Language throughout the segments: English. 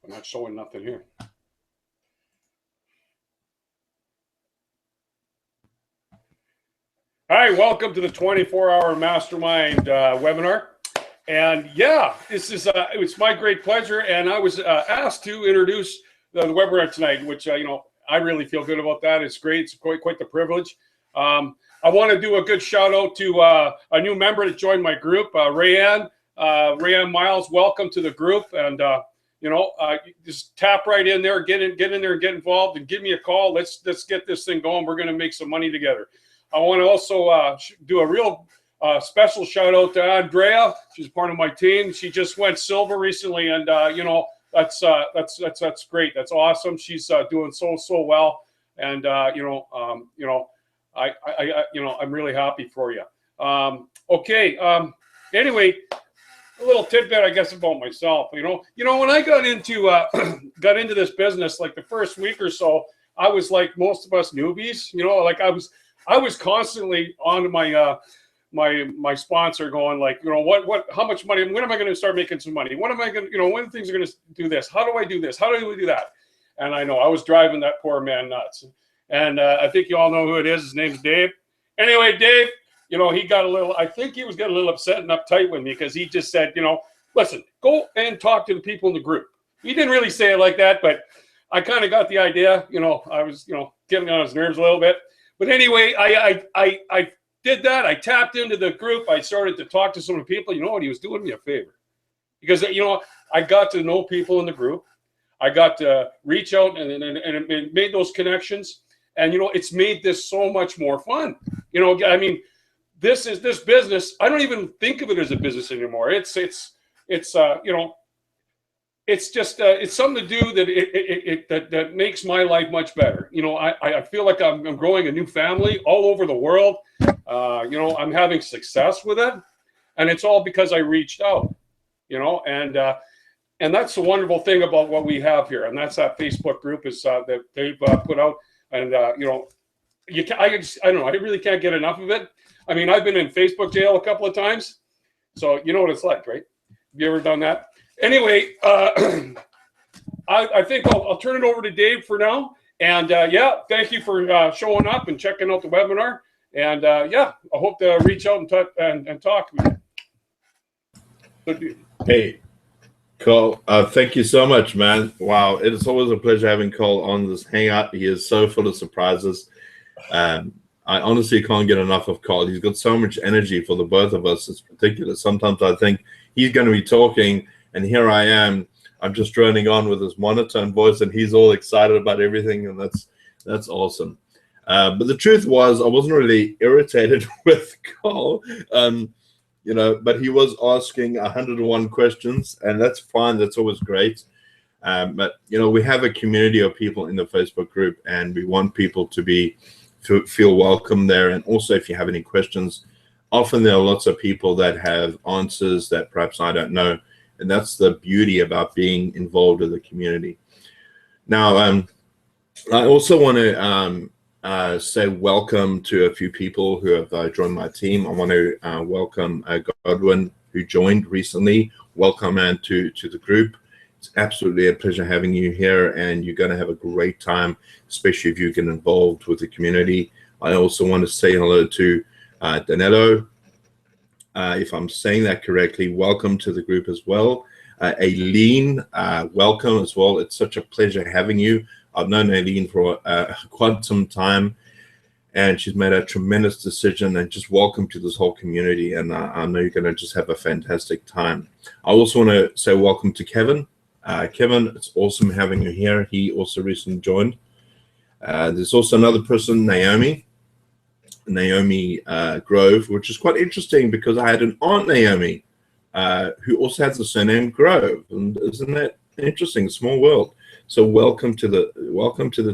I'm not showing nothing here. Hi, welcome to the 24-hour Mastermind webinar. And yeah, this is it's my great pleasure. And I was asked to introduce the webinar tonight, which I really feel good about that. It's great. It's quite the privilege. I want to do a good shout out to a new member that joined my group, Rayanne. Rayanne Miles, welcome to the group. And just tap right in there, get in there, and get involved, and give me a call. Let's get this thing going. We're going to make some money together. I want to also do a real special shout out to Andrea. She's part of my team. She just went silver recently, and that's great. That's awesome. She's doing so well, and I'm really happy for you. Okay. Anyway, a little tidbit, I guess, about myself. When I got into this business, like the first week or so, I was like most of us newbies. Like I was constantly on my my sponsor going like, how much money, when am I going to start making some money? When am I going to, when things are going to do this? How do I do this? How do we do that? And I know I was driving that poor man nuts. And I think you all know who it is. His name's Dave. Anyway, Dave, he got I think he was getting a little upset and uptight with me because he just said, listen, go and talk to the people in the group. He didn't really say it like that, but I kind of got the idea. I was, getting on his nerves a little bit. But anyway, I did that. I tapped into the group. I started to talk to some of the people. You know what? He was doing me a favor because, I got to know people in the group. I got to reach out and made those connections. And, it's made this so much more fun. This business, I don't even think of it as a business anymore. It's just it's something to do that makes my life much better. I feel like I'm growing a new family all over the world. I'm having success with it, and it's all because I reached out. And that's the wonderful thing about what we have here, and that's that Facebook group is that they've put out. And I don't know. I really can't get enough of it. I've been in Facebook jail a couple of times, so you know what it's like, right? Have you ever done that? Anyway, I think I'll turn it over to Dave for now. And thank you for showing up and checking out the webinar. And I hope to reach out and talk with you. Hey, Cole, thank you so much, man. Wow, it is always a pleasure having Cole on this hangout. He is so full of surprises. I honestly can't get enough of Cole. He's got so much energy for the both of us. It's ridiculous. Sometimes I think he's going to be talking, and here I am. I'm just droning on with his monotone voice, and he's all excited about everything, and that's awesome. But the truth was, I wasn't really irritated with Cole, but he was asking 101 questions, and that's fine. That's always great. But we have a community of people in the Facebook group, and we want people to feel welcome there. And also, if you have any questions, often there are lots of people that have answers that perhaps I don't know. And that's the beauty about being involved in the community. Now, I also want to say welcome to a few people who have joined my team. I want to welcome Godwin, who joined recently. Welcome, man, to the group. It's absolutely a pleasure having you here, and you're going to have a great time, especially if you get involved with the community. I also want to say hello to Danilo. If I'm saying that correctly, welcome to the group as well. Aileen, welcome as well. It's such a pleasure having you. I've known Aileen for quite some time, and she's made a tremendous decision, and just welcome to this whole community. And I know you're going to just have a fantastic time. I also want to say welcome to Kevin. Kevin, it's awesome having you here. He also recently joined. There's also another person, Naomi Grove, which is quite interesting because I had an aunt, Naomi, who also has the surname Grove. And isn't that interesting? Small world. So welcome to the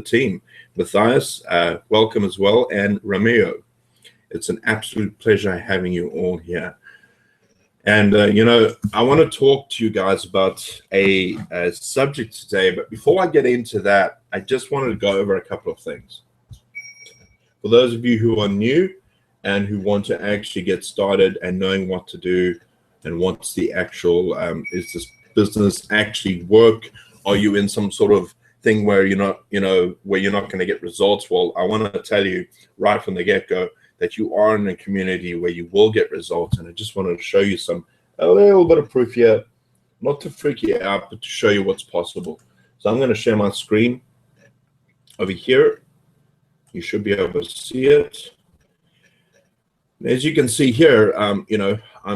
team. Matthias, welcome as well, and Ramiro. It's an absolute pleasure having you all here. And I want to talk to you guys about a subject today, but before I get into that, I just wanted to go over a couple of things. For those of you who are new and who want to actually get started and knowing what to do and what's the actual, is this business actually work Are you in some sort of thing where you're not, where you're not going to get results? Well, I want to tell you right from the get-go that you are in a community where you will get results. And I just wanted to show you a little bit of proof here, not to freak you out, but to show you what's possible. So I'm going to share my screen over here. You should be able to see it. As you can see here, I'm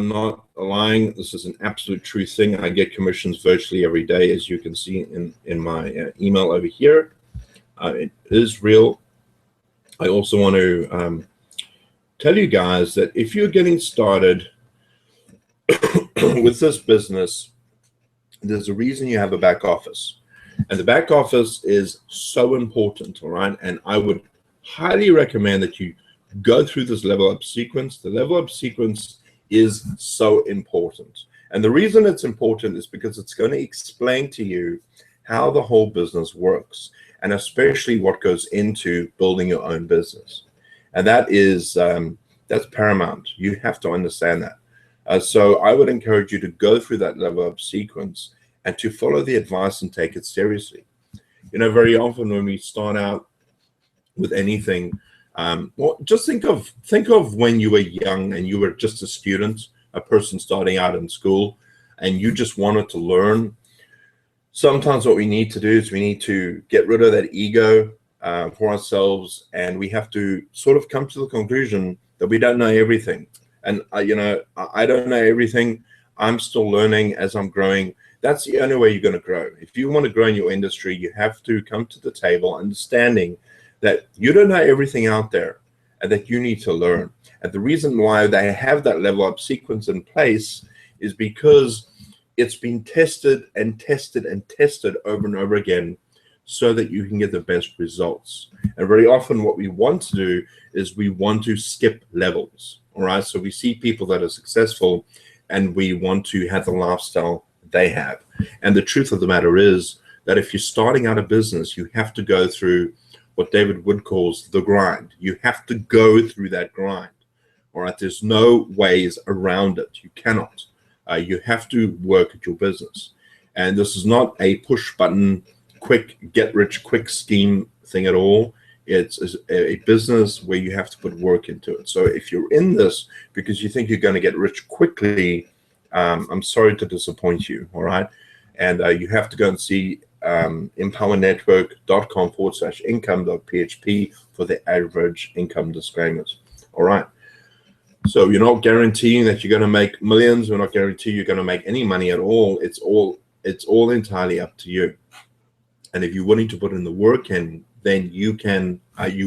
not lying. This is an absolute true thing. I get commissions virtually every day, as you can see in my email over here. It is real. I also want to tell you guys that if you're getting started with this business, there's a reason you have a back office. And the back office is so important, all right? And I would highly recommend that you go through this level up sequence. The level up sequence is so important. And the reason it's important is because it's going to explain to you how the whole business works, and especially what goes into building your own business. And that is, that's paramount. You have to understand that. So I would encourage you to go through that level up sequence and to follow the advice and take it seriously. Very often when we start out with anything, well, just think of when you were young and you were just a student, a person starting out in school, and you just wanted to learn. Sometimes what we need to do is we need to get rid of that ego for ourselves, and we have to sort of come to the conclusion that we don't know everything. And I don't know everything. I'm still learning as I'm growing. That's the only way you're going to grow. If you want to grow in your industry, you have to come to the table understanding that you don't know everything out there and that you need to learn. And the reason why they have that level up sequence in place is because it's been tested and tested and tested over and over again so that you can get the best results. And very often what we want to do is we want to skip levels, all right? So we see people that are successful and we want to have the lifestyle they have. And the truth of the matter is that if you're starting out a business, you have to go through what David Wood calls the grind. You have to go through that grind, all right? There's no ways around it. You cannot. You have to work at your business. And this is not a push button, quick, get rich quick scheme thing at all. It's a business where you have to put work into it. So if you're in this because you think you're going to get rich quickly, I'm sorry to disappoint you, all right? And you have to go and see empowernetwork.com/income.php for the average income disclaimers, all right? So you're not guaranteeing that you're going to make millions. We're not guaranteeing you're going to make any money at all. It's all entirely up to you. And if you're willing to put in the work, and then you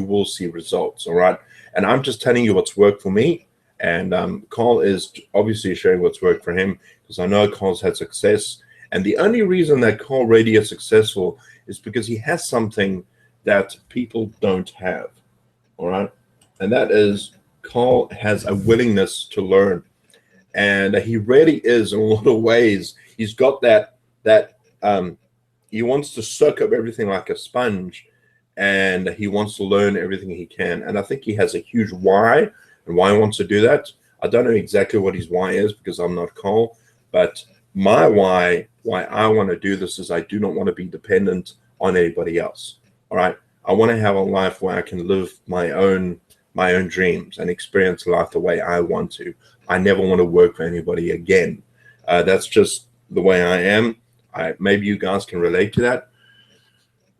will see results, all right? And I'm just telling you what's worked for me. And Carl is obviously sharing what's worked for him, because I know Carl's had success. And the only reason that Carl really is successful is because he has something that people don't have, all right? And that is Carl has a willingness to learn. And he really is, in a lot of ways, he's got that he wants to soak up everything like a sponge, and he wants to learn everything he can. And I think he has a huge why, and why he wants to do that. I don't know exactly what his why is because I'm not Carl, but my why I want to do this is I do not want to be dependent on anybody else. All right. I want to have a life where I can live my own dreams and experience life the way I want to. I never want to work for anybody again. That's just the way I am. Maybe you guys can relate to that,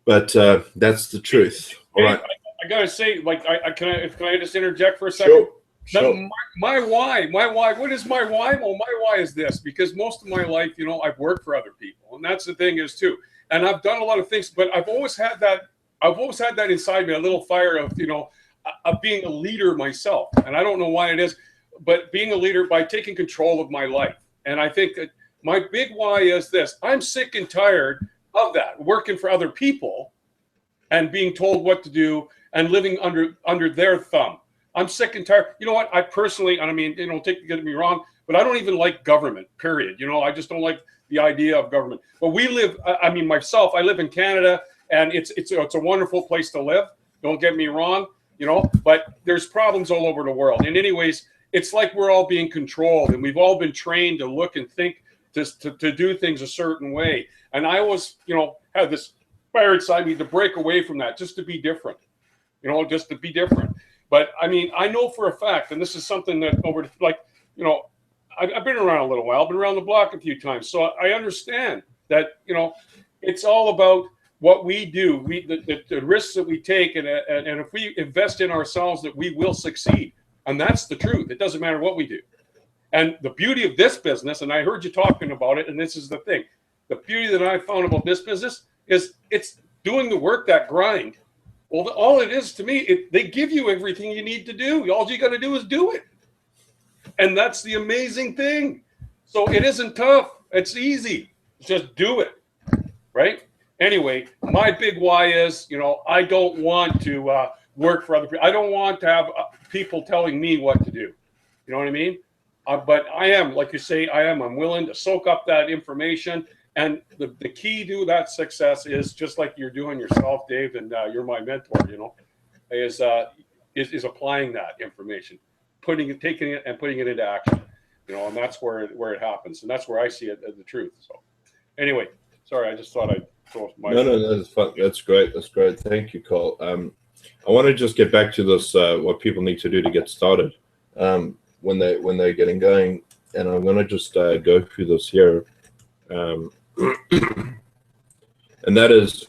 but that's the truth. All right. I gotta say, like, can I just interject for a second? Sure. My why. What is my why? Well, my why is this: because most of my life, I've worked for other people, and that's the thing is too. And I've done a lot of things, but I've always had that inside me, a little fire of of being a leader myself. And I don't know why it is, but being a leader by taking control of my life. And I think that my big why is this: I'm sick and tired of that, working for other people and being told what to do and living under their thumb. I'm sick and tired. You know what? I personally, and I mean, get me wrong, but I don't even like government, period. I just don't like the idea of government. But we live, I live in Canada, and it's a wonderful place to live. Don't get me wrong, but there's problems all over the world. And anyways, it's like we're all being controlled, and we've all been trained to look and think to do things a certain way. And I always, had this fire inside me to break away from that, just to be different, just to be different. But I mean, I know for a fact, and this is something that I've been around a little while, been around the block a few times. So I understand that, it's all about what we do, the risks that we take, and if we invest in ourselves, that we will succeed. And that's the truth. It doesn't matter what we do. And the beauty of this business, and I heard you talking about it, and this is the thing, the beauty that I found about this business is it's doing the work, that grind. Well, all it is to me, they give you everything you need to do. All you got to do is do it. And that's the amazing thing. So it isn't tough. It's easy. Just do it. Right? Anyway, my big why is, I don't want to work for other people. I don't want to have people telling me what to do. You know what I mean? But I am, like you say, I'm willing to soak up that information. And the key to that success is just like you're doing yourself, Dave, and you're my mentor, is applying that information, taking it and putting it into action, and that's where it happens. And that's where I see it as the truth. So anyway, sorry, I just thought I'd throw my... No, that's fun. That's great. That's great. Thank you, Cole. I want to just get back to this, what people need to do to get started when they're getting going. And I'm going to just go through this here. And that is,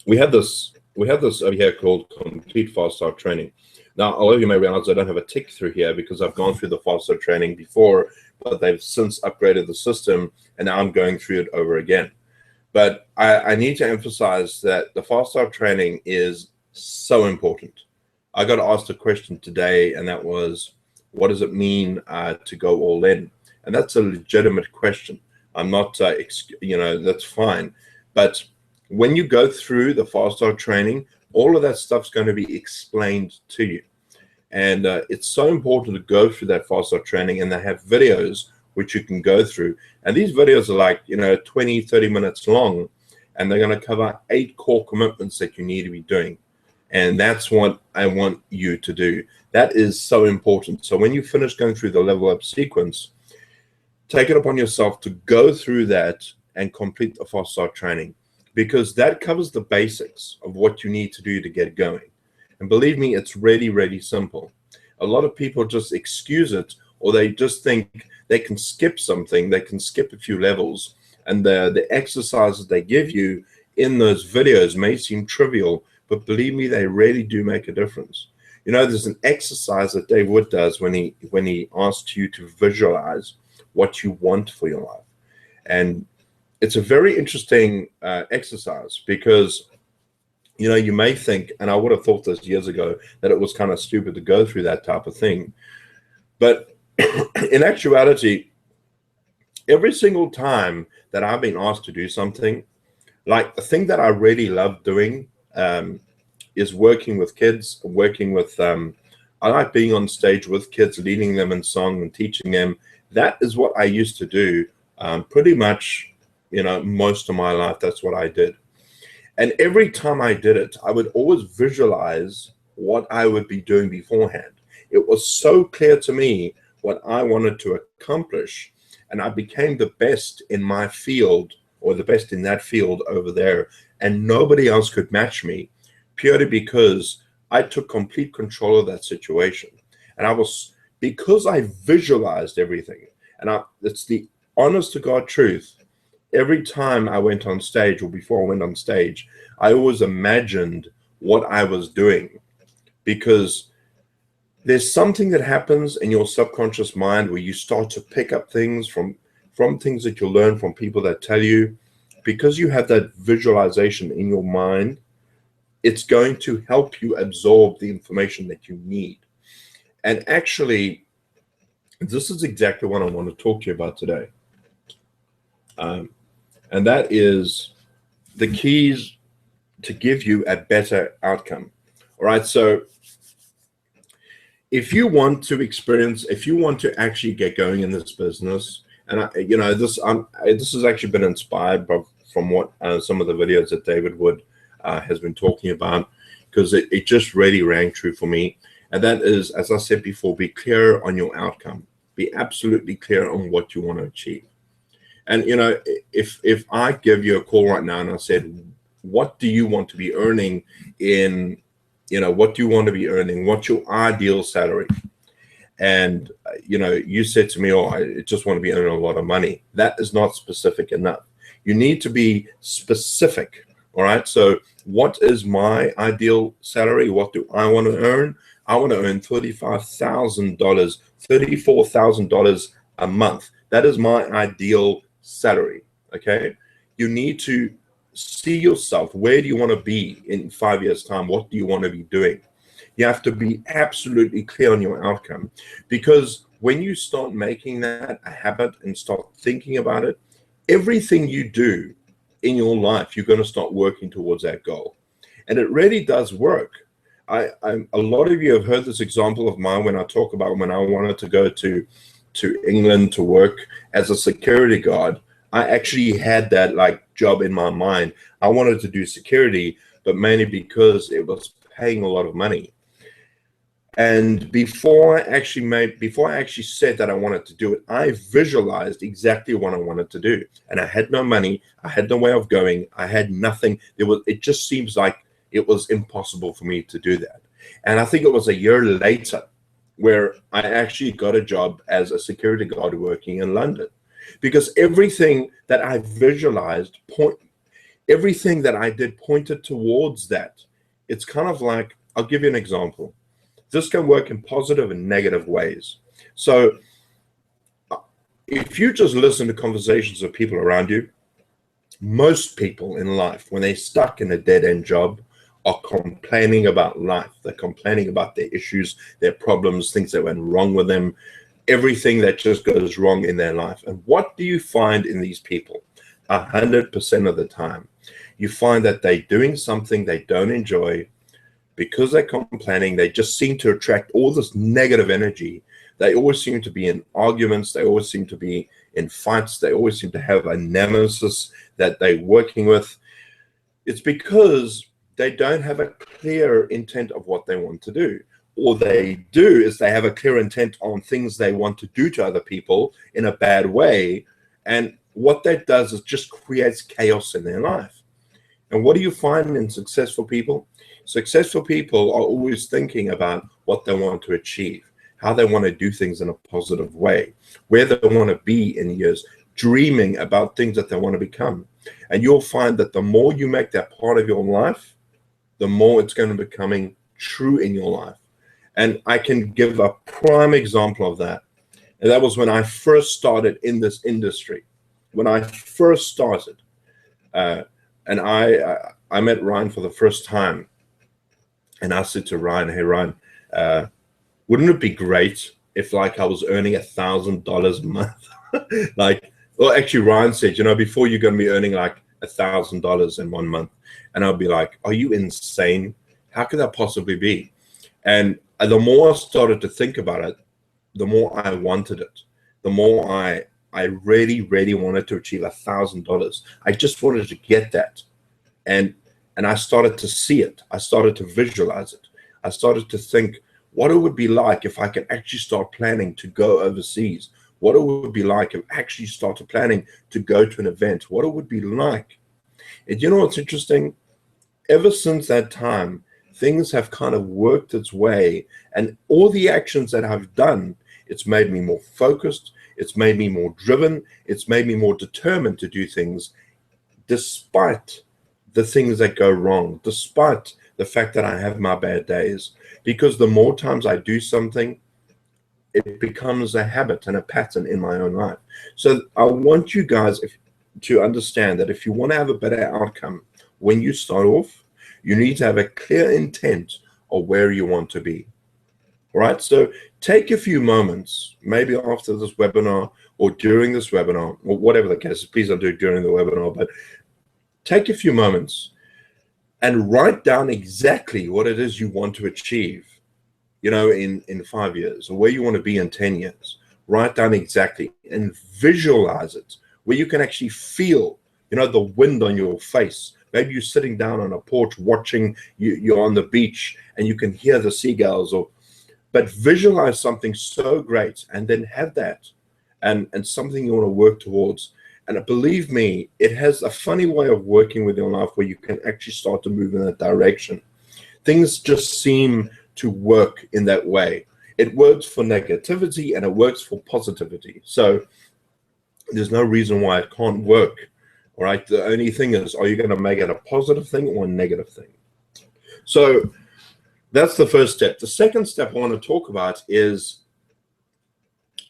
we have this over here called Complete Fast Start Training. Now, a lot of you may realize I don't have a tick through here because I've gone through the Fast Start Training before, but they've since upgraded the system, and now I'm going through it over again. But I need to emphasize that the Fast Start Training is so important. I got asked a question today, and that was, what does it mean to go all in? And that's a legitimate question. I'm not, that's fine. But when you go through the Fast Start Training, all of that stuff's going to be explained to you. And it's so important to go through that Fast Start Training, and they have videos which you can go through. And these videos are like, 20, 30 minutes long, and they're going to cover 8 core commitments that you need to be doing. And that's what I want you to do. That is so important. So when you finish going through the level up sequence, take it upon yourself to go through that and complete the Fast Start Training, because that covers the basics of what you need to do to get going. And believe me, it's really, really simple. A lot of people just excuse it, or they just think they can skip something, they can skip a few levels, and the exercises they give you in those videos may seem trivial, but believe me, they really do make a difference. There's an exercise that Dave Wood does when he asks you to visualize what you want for your life. And it's a very interesting exercise, because you may think, and I would have thought this years ago, that it was kind of stupid to go through that type of thing. But in actuality, every single time that I've been asked to do something, like the thing that I really love doing is working with kids, I like being on stage with kids, leading them in song and teaching them. That is what I used to do pretty much, most of my life. That's what I did. And every time I did it, I would always visualize what I would be doing beforehand. It was so clear to me what I wanted to accomplish, and I became the best in my field, or the best in that field over there, and nobody else could match me, purely because I took complete control of that situation. And because I visualized everything, and it's the honest to God truth, every time I went on stage, or before I went on stage, I always imagined what I was doing, because there's something that happens in your subconscious mind where you start to pick up things from things that you learn from people that tell you. Because you have that visualization in your mind, it's going to help you absorb the information that you need. And actually, this is exactly what I want to talk to you about today. And that is the keys to give you a better outcome. All right, so if you want to actually get going in this business, and this has actually been inspired from what some of the videos that David Wood has been talking about, because it just really rang true for me. And that is, as I said before, be clear on your outcome. Be absolutely clear on what you want to achieve. And if I give you a call right now and I said, what do you want to be earning in, what do you want to be earning? What's your ideal salary? And you said to me, oh, I just want to be earning a lot of money. That is not specific enough. You need to be specific. All right. So what is my ideal salary? What do I want to earn? I want to earn $35,000, $34,000 a month. That is my ideal salary. Okay. You need to see yourself. Where do you want to be in 5 years' time? What do you want to be doing? You have to be absolutely clear on your outcome, because when you start making that a habit and start thinking about it, everything you do in your life, you're going to start working towards that goal. And it really does work. A lot of you have heard this example of mine when I talk about when I wanted to go to England to work as a security guard. I actually had that job in my mind. I wanted to do security, but mainly because it was paying a lot of money. And before I actually said that I wanted to do it, I visualized exactly what I wanted to do. And I had no money. I had no way of going. I had nothing. It just seems like it was impossible for me to do that. And I think it was a year later where I actually got a job as a security guard working in London, because everything that I visualized, everything that I did pointed towards that. It's kind of like, I'll give you an example. This can work in positive and negative ways. So if you just listen to conversations of people around you, most people in life, when they're stuck in a dead-end job, are complaining about life. They're complaining about their issues, their problems, things that went wrong with them, everything that just goes wrong in their life. And what do you find in these people? 100% of the time, you find that they're doing something they don't enjoy. Because they're complaining, they just seem to attract all this negative energy. They always seem to be in arguments. They always seem to be in fights. They always seem to have a nemesis that they're working with. It's because they don't have a clear intent of what they want to do. All they do is they have a clear intent on things they want to do to other people in a bad way. And what that does is just creates chaos in their life. And what do you find in successful people? Successful people are always thinking about what they want to achieve, how they want to do things in a positive way, where they want to be in years, dreaming about things that they want to become. And you'll find that the more you make that part of your life, the more it's going to be becoming true in your life. And I can give a prime example of that. And that was when I first started in this industry. When I first started, and I met Ryan for the first time. And I said to Ryan, hey, Ryan, wouldn't it be great if I was earning $1,000 a month? Well, actually, Ryan said, before you're going to be earning $1,000 in 1 month. And I'll be like, are you insane? How could that possibly be? And the more I started to think about it, the more I wanted it. The more I really, really wanted to achieve $1,000. I just wanted to get that. And I started to see it. I started to visualize it. I started to think what it would be like if I could actually start planning to go overseas. What it would be like if I actually started planning to go to an event. What it would be like. And you know what's interesting? Ever since that time, things have kind of worked its way. And all the actions that I've done, it's made me more focused. It's made me more driven. It's made me more determined to do things despite the things that go wrong, despite the fact that I have my bad days. Because the more times I do something, it becomes a habit and a pattern in my own life. So I want you guys to understand that if you want to have a better outcome, when you start off, you need to have a clear intent of where you want to be. All right, so take a few moments, maybe after this webinar or during this webinar, or whatever the case is. Please don't do it during the webinar, but take a few moments and write down exactly what it is you want to achieve, in 5 years, or where you want to be in 10 years. Write down exactly and visualize it, where you can actually feel, the wind on your face. Maybe you're sitting down on a porch watching, you're on the beach and you can hear the seagulls, but visualize something so great and then have that and something you want to work towards. And believe me, it has a funny way of working with your life where you can actually start to move in that direction. Things just seem to work in that way. It works for negativity and it works for positivity. So there's no reason why it can't work. All right. The only thing is, are you going to make it a positive thing or a negative thing? So that's the first step. The second step I want to talk about is,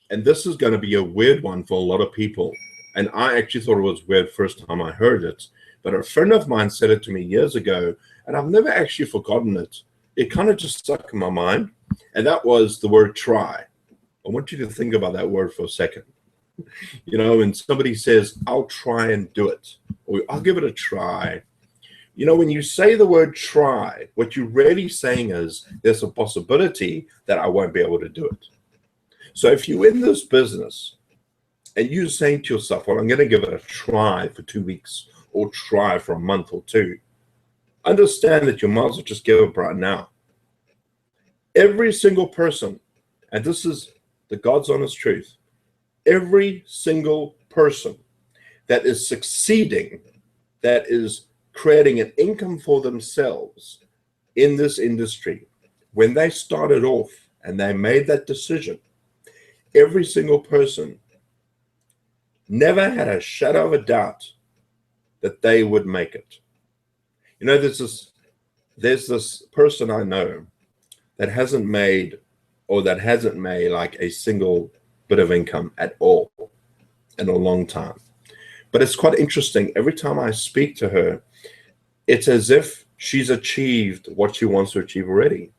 and this is going to be a weird one for a lot of people, and I actually thought it was weird first time I heard it, but a friend of mine said it to me years ago, and I've never actually forgotten it. It kind of just stuck in my mind, and that was the word try. I want you to think about that word for a second. You know, when somebody says, I'll try and do it, or I'll give it a try. You know, when you say the word try, what you're really saying is there's a possibility that I won't be able to do it. So if you're in this business and you're saying to yourself, well, I'm going to give it a try for 2 weeks or try for a month or two, understand that you might as well just give up right now. Every single person, and this is the God's honest truth, every single person that is succeeding, that is creating an income for themselves in this industry, when they started off and they made that decision, every single person never had a shadow of a doubt that they would make it. You know, there's this person I know that hasn't made like a single bit of income at all in a long time. But it's quite interesting. Every time I speak to her, it's as if she's achieved what she wants to achieve already.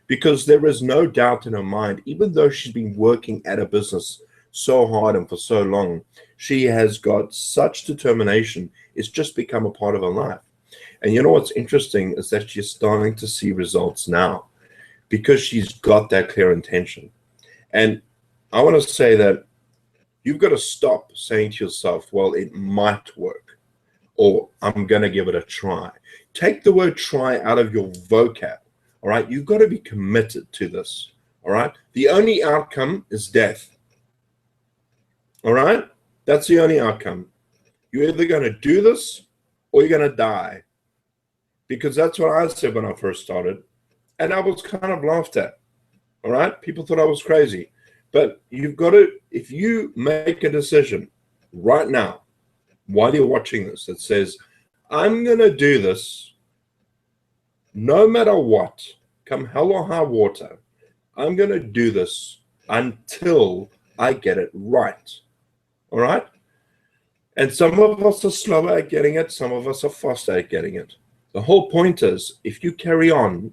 Because there is no doubt in her mind, even though she's been working at a business so hard and for so long, she has got such determination. It's just become a part of her life. And you know what's interesting is that she's starting to see results now because she's got that clear intention. And I want to say that you've got to stop saying to yourself, well, it might work, or I'm going to give it a try. Take the word try out of your vocab, all right? You've got to be committed to this, all right? The only outcome is death, all right? That's the only outcome. You're either going to do this or you're going to die, because that's what I said when I first started, and I was kind of laughed at, all right? People thought I was crazy. But you've got to, if you make a decision right now, while you're watching this, that says, I'm going to do this no matter what, come hell or high water, I'm going to do this until I get it right. All right? And some of us are slower at getting it. Some of us are faster at getting it. The whole point is, if you carry on,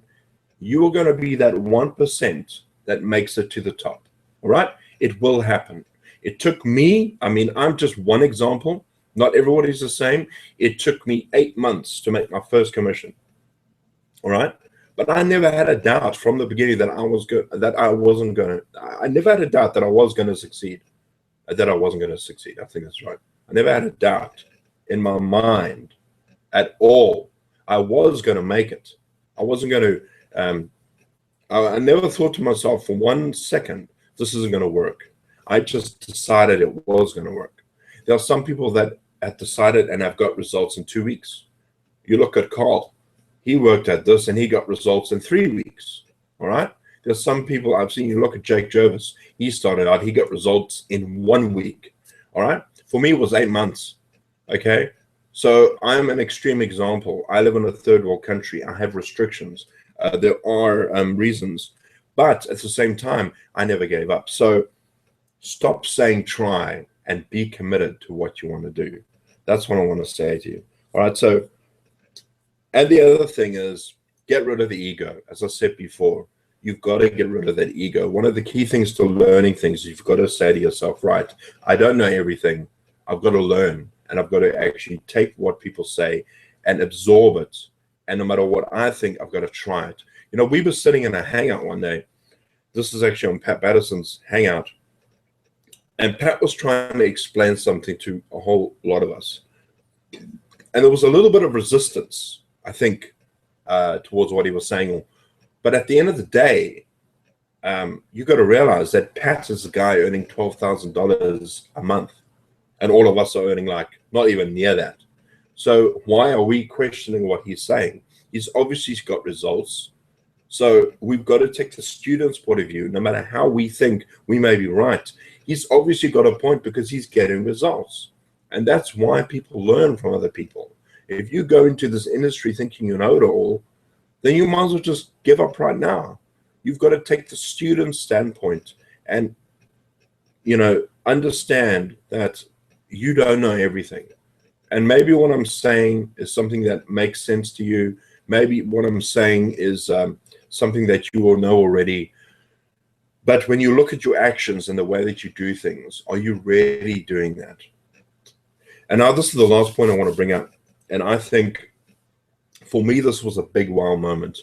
you are going to be that 1% that makes it to the top. All right, it will happen. It took me, I mean, I'm just one example. Not everybody's the same. It took me 8 months to make my first commission. All right, but I never had a doubt from the beginning that I was good, that I wasn't going to. I never had a doubt that I was going to succeed. That I wasn't going to succeed. I think that's right. I never had a doubt in my mind at all. I was going to make it. I wasn't going to. I never thought to myself for 1 second, this isn't going to work. I just decided it was going to work. There are some people that have decided and have got results in 2 weeks. You look at Carl. He worked at this and he got results in 3 weeks. All right. There's some people I've seen. You look at Jake Jervis. He started out. He got results in 1 week. All right. For me, it was 8 months. Okay. So I'm an extreme example. I live in a third world country. I have restrictions. There are reasons. But at the same time, I never gave up. So stop saying try and be committed to what you want to do. That's what I want to say to you. All right. So, and the other thing is get rid of the ego. As I said before, you've got to get rid of that ego. One of the key things to learning things, you've got to say to yourself, right, I don't know everything. I've got to learn, and I've got to actually take what people say and absorb it. And no matter what I think, I've got to try it. You know, we were sitting in a hangout one day. This is actually on Pat Batterson's hangout. And Pat was trying to explain something to a whole lot of us. And there was a little bit of resistance, I think, towards what he was saying. But at the end of the day, you got to realize that Pat is a guy earning $12,000 a month, and all of us are earning like not even near that. So why are we questioning what he's saying? He's obviously got results. So we've got to take the student's point of view. No matter how we think we may be right, he's obviously got a point because he's getting results. And that's why people learn from other people. If you go into this industry thinking you know it all, then you might as well just give up right now. You've got to take the student standpoint and, understand that you don't know everything. And maybe what I'm saying is something that makes sense to you. Maybe what I'm saying is something that you will know already. But when you look at your actions and the way that you do things, are you really doing that? And now this is the last point I want to bring up. And I think for me, this was a big wow moment.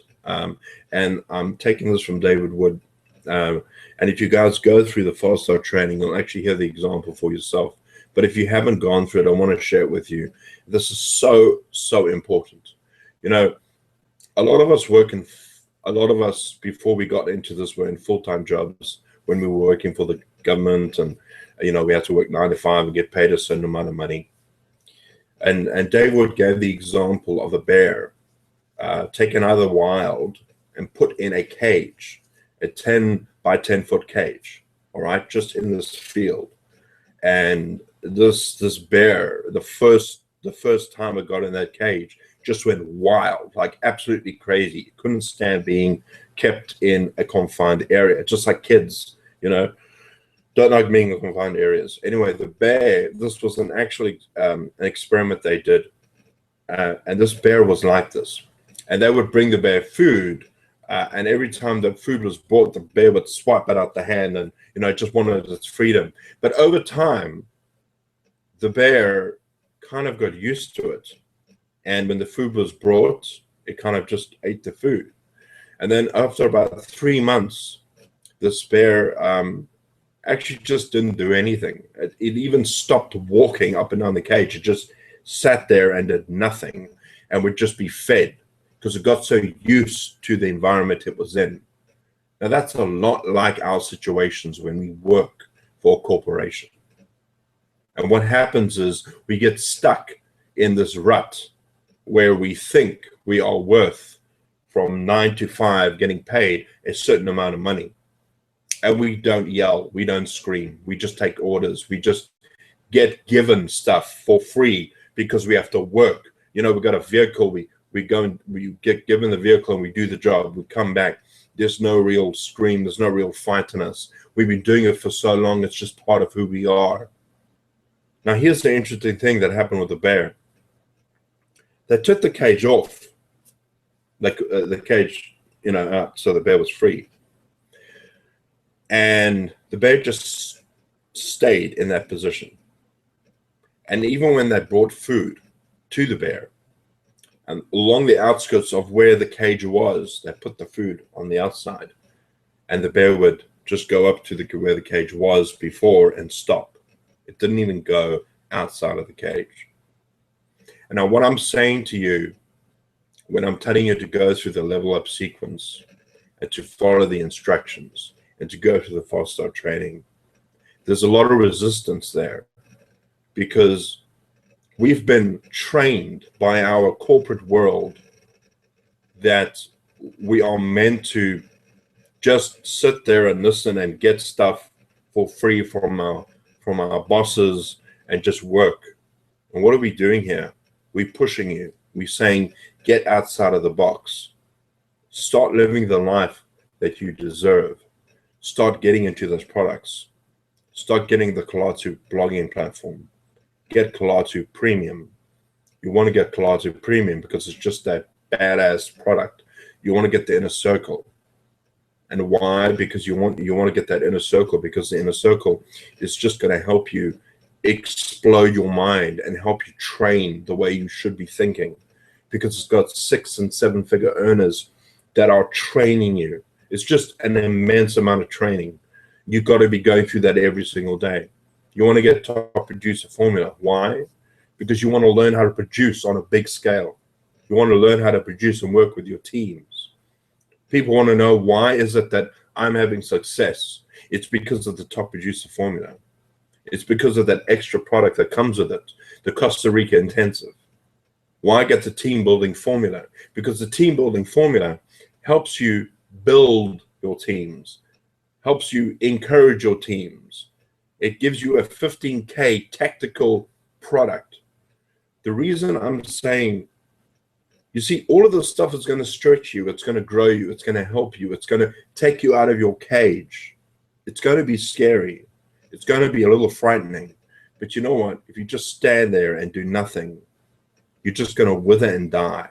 And I'm taking this from David Wood. And if you guys go through the Fast Start training, you'll actually hear the example for yourself. But if you haven't gone through it, I want to share it with you. This is so, so important. A lot of us before we got into this were in full-time jobs when we were working for the government, and we had to work 9 to 5 and get paid a certain amount of money. And David gave the example of a bear taken out of the wild and put in a cage, a 10 by 10 foot cage, all right, just in this field. And this bear, the first time it got in that cage, just went wild, like absolutely crazy. It couldn't stand being kept in a confined area, just like kids, don't like being in confined areas. Anyway, the bear, this was an experiment they did. And this bear was like this. And they would bring the bear food. And every time the food was brought, the bear would swipe it out the hand and, it just wanted its freedom. But over time, the bear kind of got used to it. And when the food was brought, it kind of just ate the food. And then after about 3 months, this bear actually just didn't do anything. It even stopped walking up and down the cage. It just sat there and did nothing and would just be fed because it got so used to the environment it was in. Now, that's a lot like our situations when we work for a corporation. And what happens is we get stuck in this rut where we think we are worth from 9 to 5 getting paid a certain amount of money. And we don't yell, we don't scream, we just take orders, we just get given stuff for free because we have to work. We got a vehicle, we go and we get given the vehicle and we do the job, we come back. There's no real scream, there's no real fight in us. We've been doing it for so long, it's just part of who we are. Now, here's the interesting thing that happened with the bear. They took the cage off, like the cage, out, so the bear was free. And the bear just stayed in that position. And even when they brought food to the bear, and along the outskirts of where the cage was, they put the food on the outside. And the bear would just go up to where the cage was before and stop. It didn't even go outside of the cage. And now what I'm saying to you, when I'm telling you to go through the level up sequence and to follow the instructions and to go to the Fast Start training, there's a lot of resistance there because we've been trained by our corporate world that we are meant to just sit there and listen and get stuff for free from our bosses and just work. And what are we doing here? We're pushing you. We're saying, get outside of the box. Start living the life that you deserve. Start getting into those products. Start getting the Kalatu blogging platform. Get Kalatu Premium. You want to get Kalatu Premium because it's just that badass product. You want to get the inner circle. And why? Because you want to get that inner circle, because the inner circle is just going to help you explode your mind and help you train the way you should be thinking, because it's got 6- and 7-figure earners that are training you. It's just an immense amount of training. You've got to be going through that every single day. You want to get top producer formula. Why? Because you want to learn how to produce on a big scale. You want to learn how to produce and work with your teams. People want to know, why is it that I'm having success, it's because of the top producer formula. It's because of that extra product that comes with it, the Costa Rica intensive. Why get the team building formula? Because the team building formula helps you build your teams, helps you encourage your teams. It gives you a 15K tactical product. The reason I'm saying, you see, all of this stuff is going to stretch you. It's going to grow you. It's going to help you. It's going to take you out of your cage. It's going to be scary. It's going to be a little frightening. But you know what? If you just stand there and do nothing, you're just going to wither and die.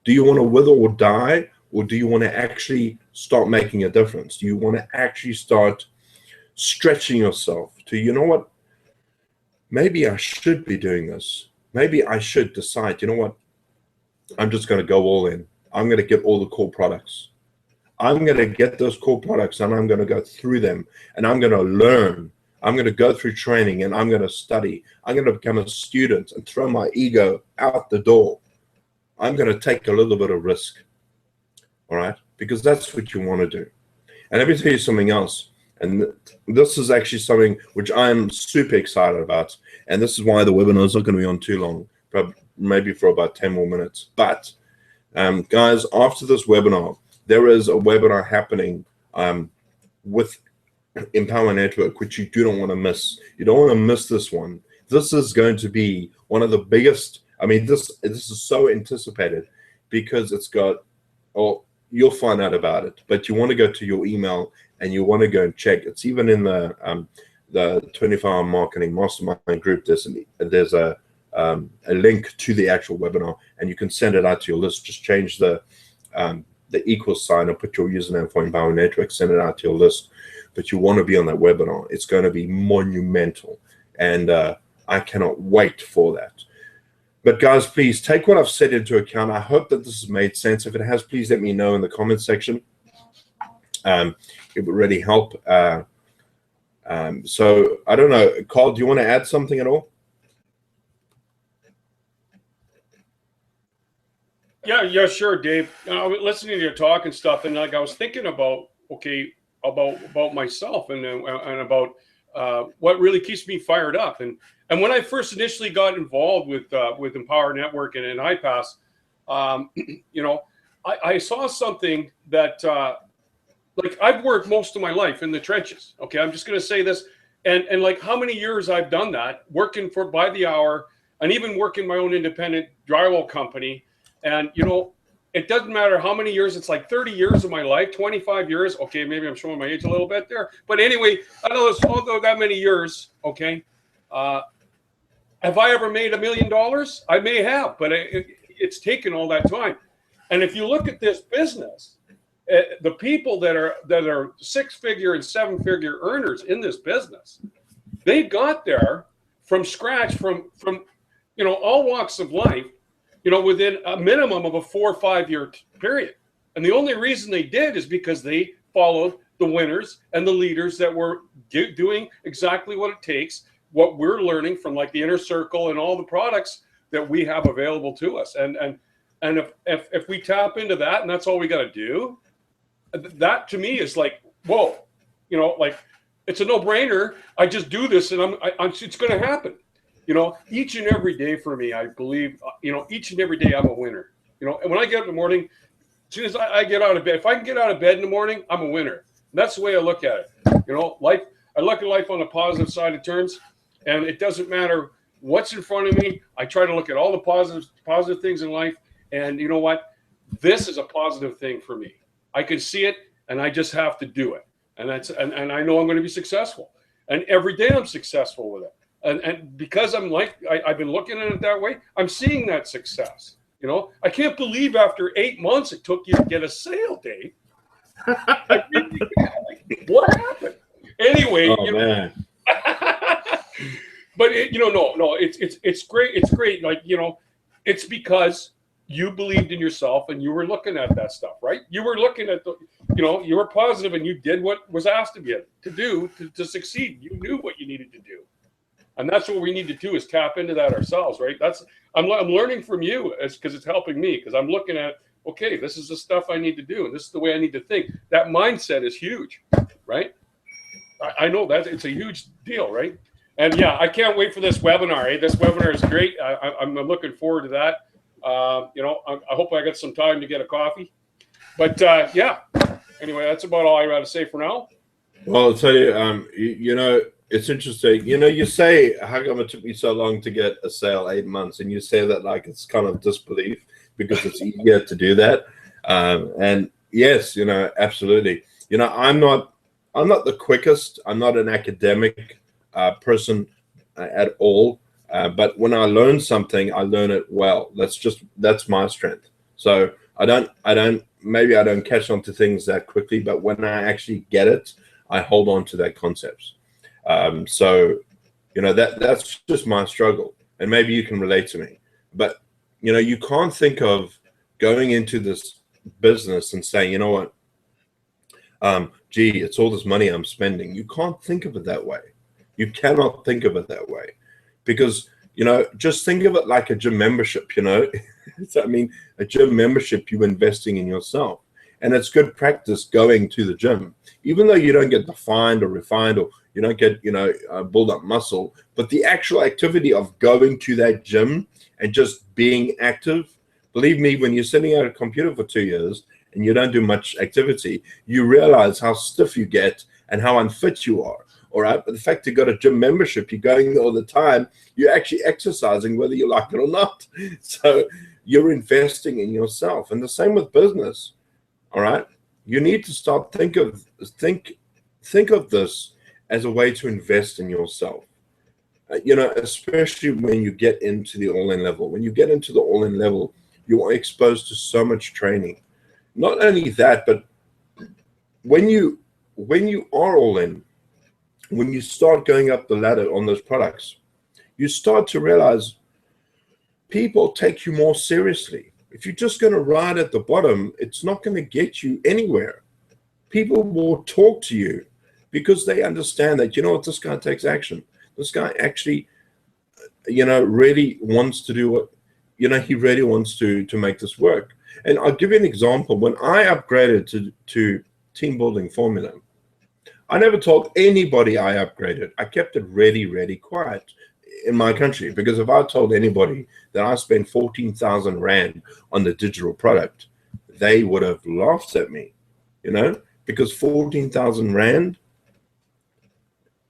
Do you want to wither or die? Or do you want to actually start making a difference? Do you want to actually start stretching yourself to, you know what? Maybe I should be doing this. Maybe I should decide, you know what? I'm just going to go all in. I'm going to get all the core products. I'm going to get those core products and I'm going to go through them and I'm going to learn. I'm going to go through training and I'm going to study. I'm going to become a student and throw my ego out the door. I'm going to take a little bit of risk. All right? Because that's what you want to do. And let me tell you something else. And this is actually something which I'm super excited about. And this is why the webinar is not going to be on too long, probably maybe for about 10 more minutes. But guys, after this webinar, there is a webinar happening with Empower Network, which you do not want to miss. You don't want to miss this one. This is going to be one of the biggest. I mean, this is so anticipated because it's got, oh, you'll find out about it, but you want to go to your email and you want to go and check. It's even in the 24-hour marketing mastermind group. There's a link to the actual webinar, and you can send it out to your list. Just change the equal sign and put your username for Empower Network, send it out to your list. But you want to be on that webinar. It's going to be monumental, and I cannot wait for that. But guys, please take what I've said into account. I hope that this has made sense. If it has, please let me know in the comment section. It would really help. So I don't know, Carl, do you want to add something at all? Yeah, sure, Dave. I was listening to your talk and stuff, and like I was thinking about about myself and about what really keeps me fired up. And when I first initially got involved with Empower Network and IPAS, you know, I saw something that like I've worked most of my life in the trenches. Okay, I'm just going to say this, and like how many years I've done that, working for by the hour, and even working my own independent drywall company. And you know, it doesn't matter how many years. It's like 30 years of my life, 25 years. Okay, maybe I'm showing my age a little bit there, but anyway, I know it's although that many years. Okay, have I ever made $1 million? I may have, but it's taken all that time. And if you look at this business, the people that are 6-figure and 7-figure earners in this business, they got there from scratch, from you know, all walks of life, you know, within a minimum of a 4 or 5 year period. And the only reason they did is because they followed the winners and the leaders that were doing exactly what it takes, what we're learning from like the Inner Circle and all the products that we have available to us. And if we tap into that and that's all we got to do, that to me is like, whoa, you know, like it's a no-brainer. I just do this and it's going to happen. You know, each and every day for me, I believe, you know, each and every day I'm a winner. You know, and when I get up in the morning, as soon as I get out of bed, if I can get out of bed in the morning, I'm a winner. And that's the way I look at it. You know, life, I look at life on the positive side of terms, and it doesn't matter what's in front of me. I try to look at all the positive things in life. And you know what? This is a positive thing for me. I can see it, and I just have to do it. And that's and I know I'm going to be successful. And every day I'm successful with it. And because I'm like, I've been looking at it that way, I'm seeing that success. You know, I can't believe after 8 months it took you to get a sale, Dave. I really can't. Like, what happened? Anyway, oh, you know, man. but you know, no, it's great. It's great. Like, you know, it's because you believed in yourself and you were looking at that stuff, right? You were looking at the, you know, you were positive and you did what was asked of you to do to succeed. You knew what you needed to do. And that's what we need to do is tap into that ourselves, right? I'm learning from you because it's helping me because I'm looking at, okay, this is the stuff I need to do, and this is the way I need to think. That mindset is huge, right? I know that it's a huge deal, right? And yeah, I can't wait for this webinar. This webinar is great. I'm looking forward to that. I hope I got some time to get a coffee. But yeah, anyway, that's about all I got to say for now. Well, I'll tell you, it's interesting. You say, how come it took me so long to get a sale, 8 months? And you say that like it's kind of disbelief because it's easier to do that. And yes, absolutely. I'm not the quickest. I'm not an academic person at all. But when I learn something, I learn it well. That's my strength. So maybe I don't catch on to things that quickly, but when I actually get it, I hold on to that concept. That's just my struggle, and maybe you can relate to me. But you can't think of going into this business and saying, you know what, gee, it's all this money I'm spending. You can't think of it that way. You cannot think of it that way, because just think of it like a gym membership. I mean, a gym membership, you're investing in yourself, and it's good practice going to the gym, even though you don't get defined or refined, or you don't get build up muscle. But the actual activity of going to that gym and just being active, believe me, when you're sitting at a computer for 2 years and you don't do much activity, you realize how stiff you get and how unfit you are. All right, but the fact you got a gym membership, you're going there all the time, you're actually exercising whether you like it or not. So you're investing in yourself, and the same with business. All right, you need to start think of this as a way to invest in yourself. Especially when you get into the all-in level. When you get into the all-in level, you are exposed to so much training. Not only that, but when you are all in, when you start going up the ladder on those products, you start to realize people take you more seriously. If you're just going to ride at the bottom, it's not going to get you anywhere. People will talk to you because they understand that, this guy takes action. This guy actually, really wants to do what, he really wants to make this work. And I'll give you an example. When I upgraded to Team Building Formula, I never told anybody I upgraded. I kept it really, really quiet in my country, because if I told anybody that I spent 14,000 Rand on the digital product, they would have laughed at me, because 14,000 Rand,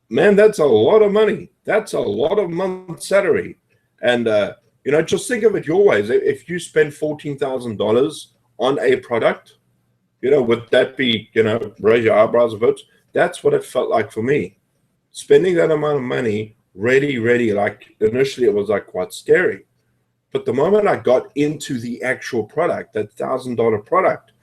man, that's a lot of money. That's a lot of month salary. And, just think of it your ways. If you spend $14,000 on a product, would that be, raise your eyebrows a bit? That's what it felt like for me. Spending that amount of money, really, like initially it was like quite scary. But the moment I got into the actual product, that $1,000 product,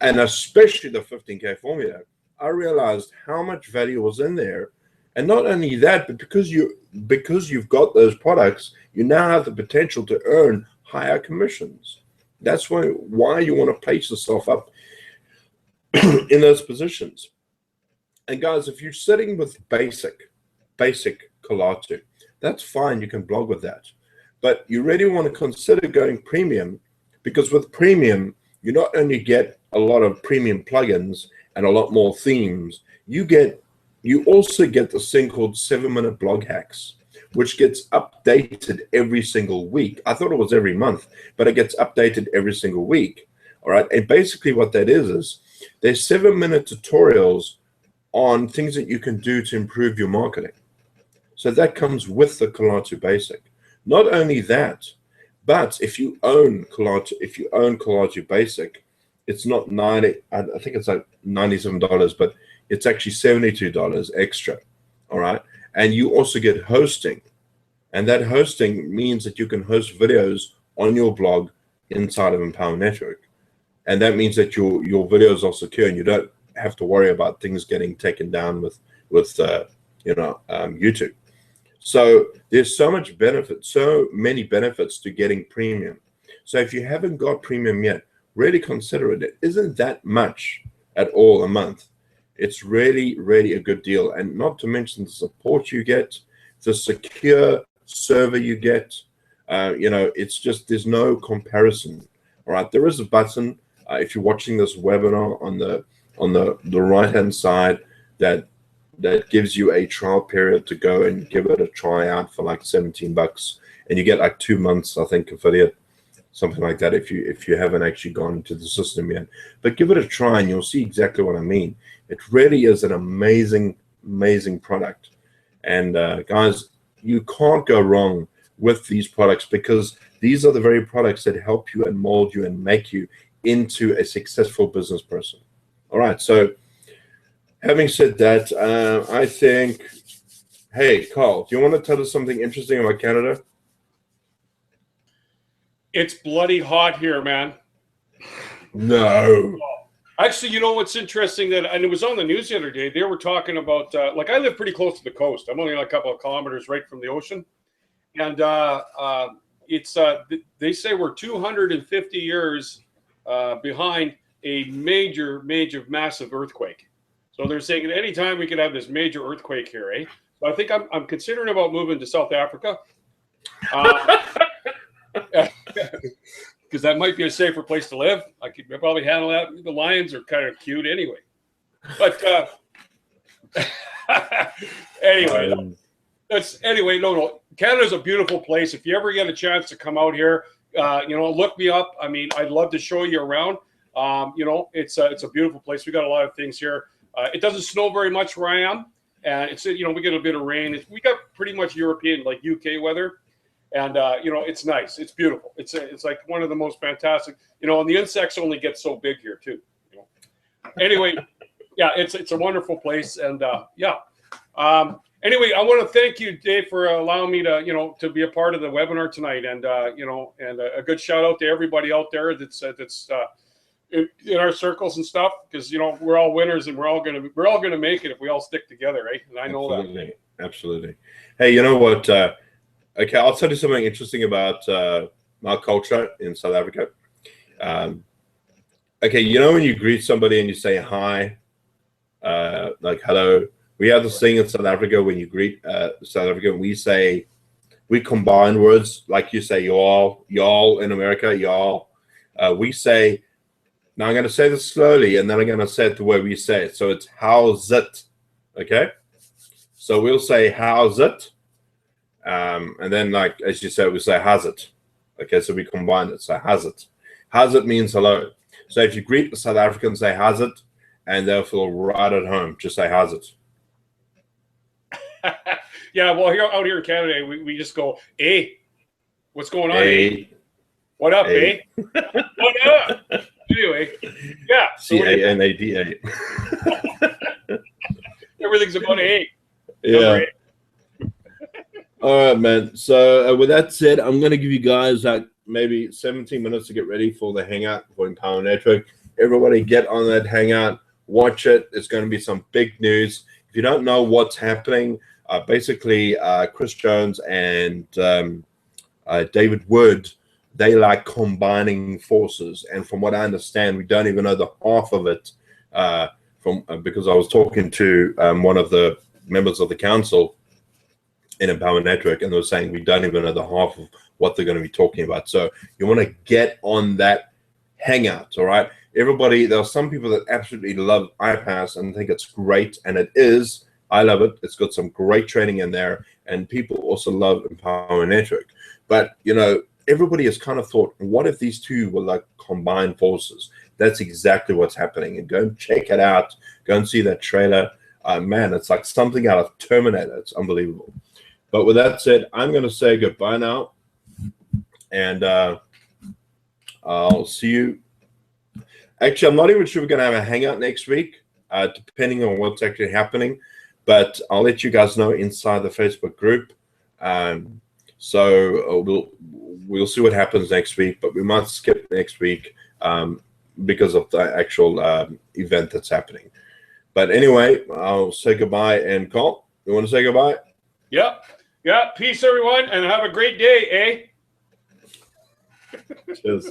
and especially the 15K formula, I realized how much value was in there. And not only that, but because you've got those products, you now have the potential to earn higher commissions. That's why you want to place yourself up in those positions. And guys, if you're sitting with basic Colatu, that's fine. You can blog with that. But you really want to consider going premium, because with premium, you not only get a lot of premium plugins and a lot more themes, you also get this thing called 7-minute blog hacks, which gets updated every single week. I thought it was every month, but it gets updated every single week. All right. And basically what that is there's 7-minute tutorials on things that you can do to improve your marketing. So that comes with the Colatu Basic. Not only that, but if you own Colatu Basic, it's not I think it's like $97, but it's actually $72 extra. All right. And you also get hosting. And that hosting means that you can host videos on your blog inside of Empower Network. And that means that your videos are secure, and you don't have to worry about things getting taken down with YouTube. So there's so many benefits to getting premium. So if you haven't got premium yet, really consider it. It isn't that much at all a month. It's really, really a good deal. And not to mention the support you get, the secure server you get. It's just, there's no comparison All right, there is a button if you're watching this webinar on the right hand side that gives you a trial period to go and give it a try out for like $17, and you get like 2 months, I think, affiliate, something like that, if you haven't actually gone into the system yet. But give it a try and you'll see exactly what I mean. It really is an amazing product. And guys, you can't go wrong with these products, because these are the very products that help you and mold you and make you into a successful business person. All right, so having said that, I think, hey, Carl, do you want to tell us something interesting about Canada? It's bloody hot here, man. No. Actually, you know what's interesting, and it was on the news the other day, they were talking about, like, I live pretty close to the coast. I'm only a couple of kilometers right from the ocean. And they say we're 250 years behind a major, massive earthquake. So they're saying at any time we could have this major earthquake here, eh? So I think I'm considering about moving to South Africa. Because that might be a safer place to live. I could probably handle that. The lions are kind of cute anyway. But anyway, no. Canada's a beautiful place. If you ever get a chance to come out here, look me up. I mean, I'd love to show you around. It's a beautiful place. We got a lot of things here. It doesn't snow very much where I am, and we get a bit of rain. We got pretty much European, like UK weather. And it's nice. It's beautiful. It's like one of the most fantastic. And the insects only get so big here too. Anyway, yeah, it's a wonderful place. And anyway, I want to thank you, Dave, for allowing me to be a part of the webinar tonight. And and a good shout out to everybody out there that's in our circles and stuff, because we're all winners and we're all gonna make it if we all stick together, right? And I know Absolutely. Hey, you know what? Okay, I'll tell you something interesting about our culture in South Africa. Okay, when you greet somebody and you say hi, like hello, we have this thing in South Africa when you greet South Africa, we combine words, like you say y'all in America, y'all. We say, now I'm going to say this slowly and then I'm going to say it the way we say it. So it's how's it, okay? So we'll say how's it. And then, like as you said, we say has it. Okay, so we combine it. So has it. Has it means hello. So if you greet the South African, say has it, and they'll feel right at home. Just say has it. Yeah, well, out here in Canada, we just go, hey, what's going on? Hey. What up, hey? What up? Anyway, yeah. So CANADA. Everything's about a. Yeah. All right, man. So with that said, I'm going to give you guys maybe 17 minutes to get ready for the hangout for Empower Network. Everybody get on that hangout, watch it. It's going to be some big news. If you don't know what's happening, basically Chris Jones and David Wood, they like combining forces. And from what I understand, we don't even know the half of it because I was talking to one of the members of the council in Empower Network, and they were saying we don't even know the half of what they're going to be talking about. So you want to get on that hangout, all right? Everybody, there are some people that absolutely love iPaaS and think it's great, and it is. I love it. It's got some great training in there, and people also love Empower Network. But, everybody has kind of thought, what if these two were like combined forces? That's exactly what's happening. And go and check it out. Go and see that trailer. Man, it's like something out of Terminator. It's unbelievable. But with that said, I'm going to say goodbye now. And I'll see you. Actually, I'm not even sure we're going to have a hangout next week, depending on what's actually happening. But I'll let you guys know inside the Facebook group. So we'll see what happens next week. But we might skip next week because of the actual event that's happening. But anyway, I'll say goodbye. And Carl, you want to say goodbye? Yep. Yeah, peace, everyone, and have a great day, eh? Cheers.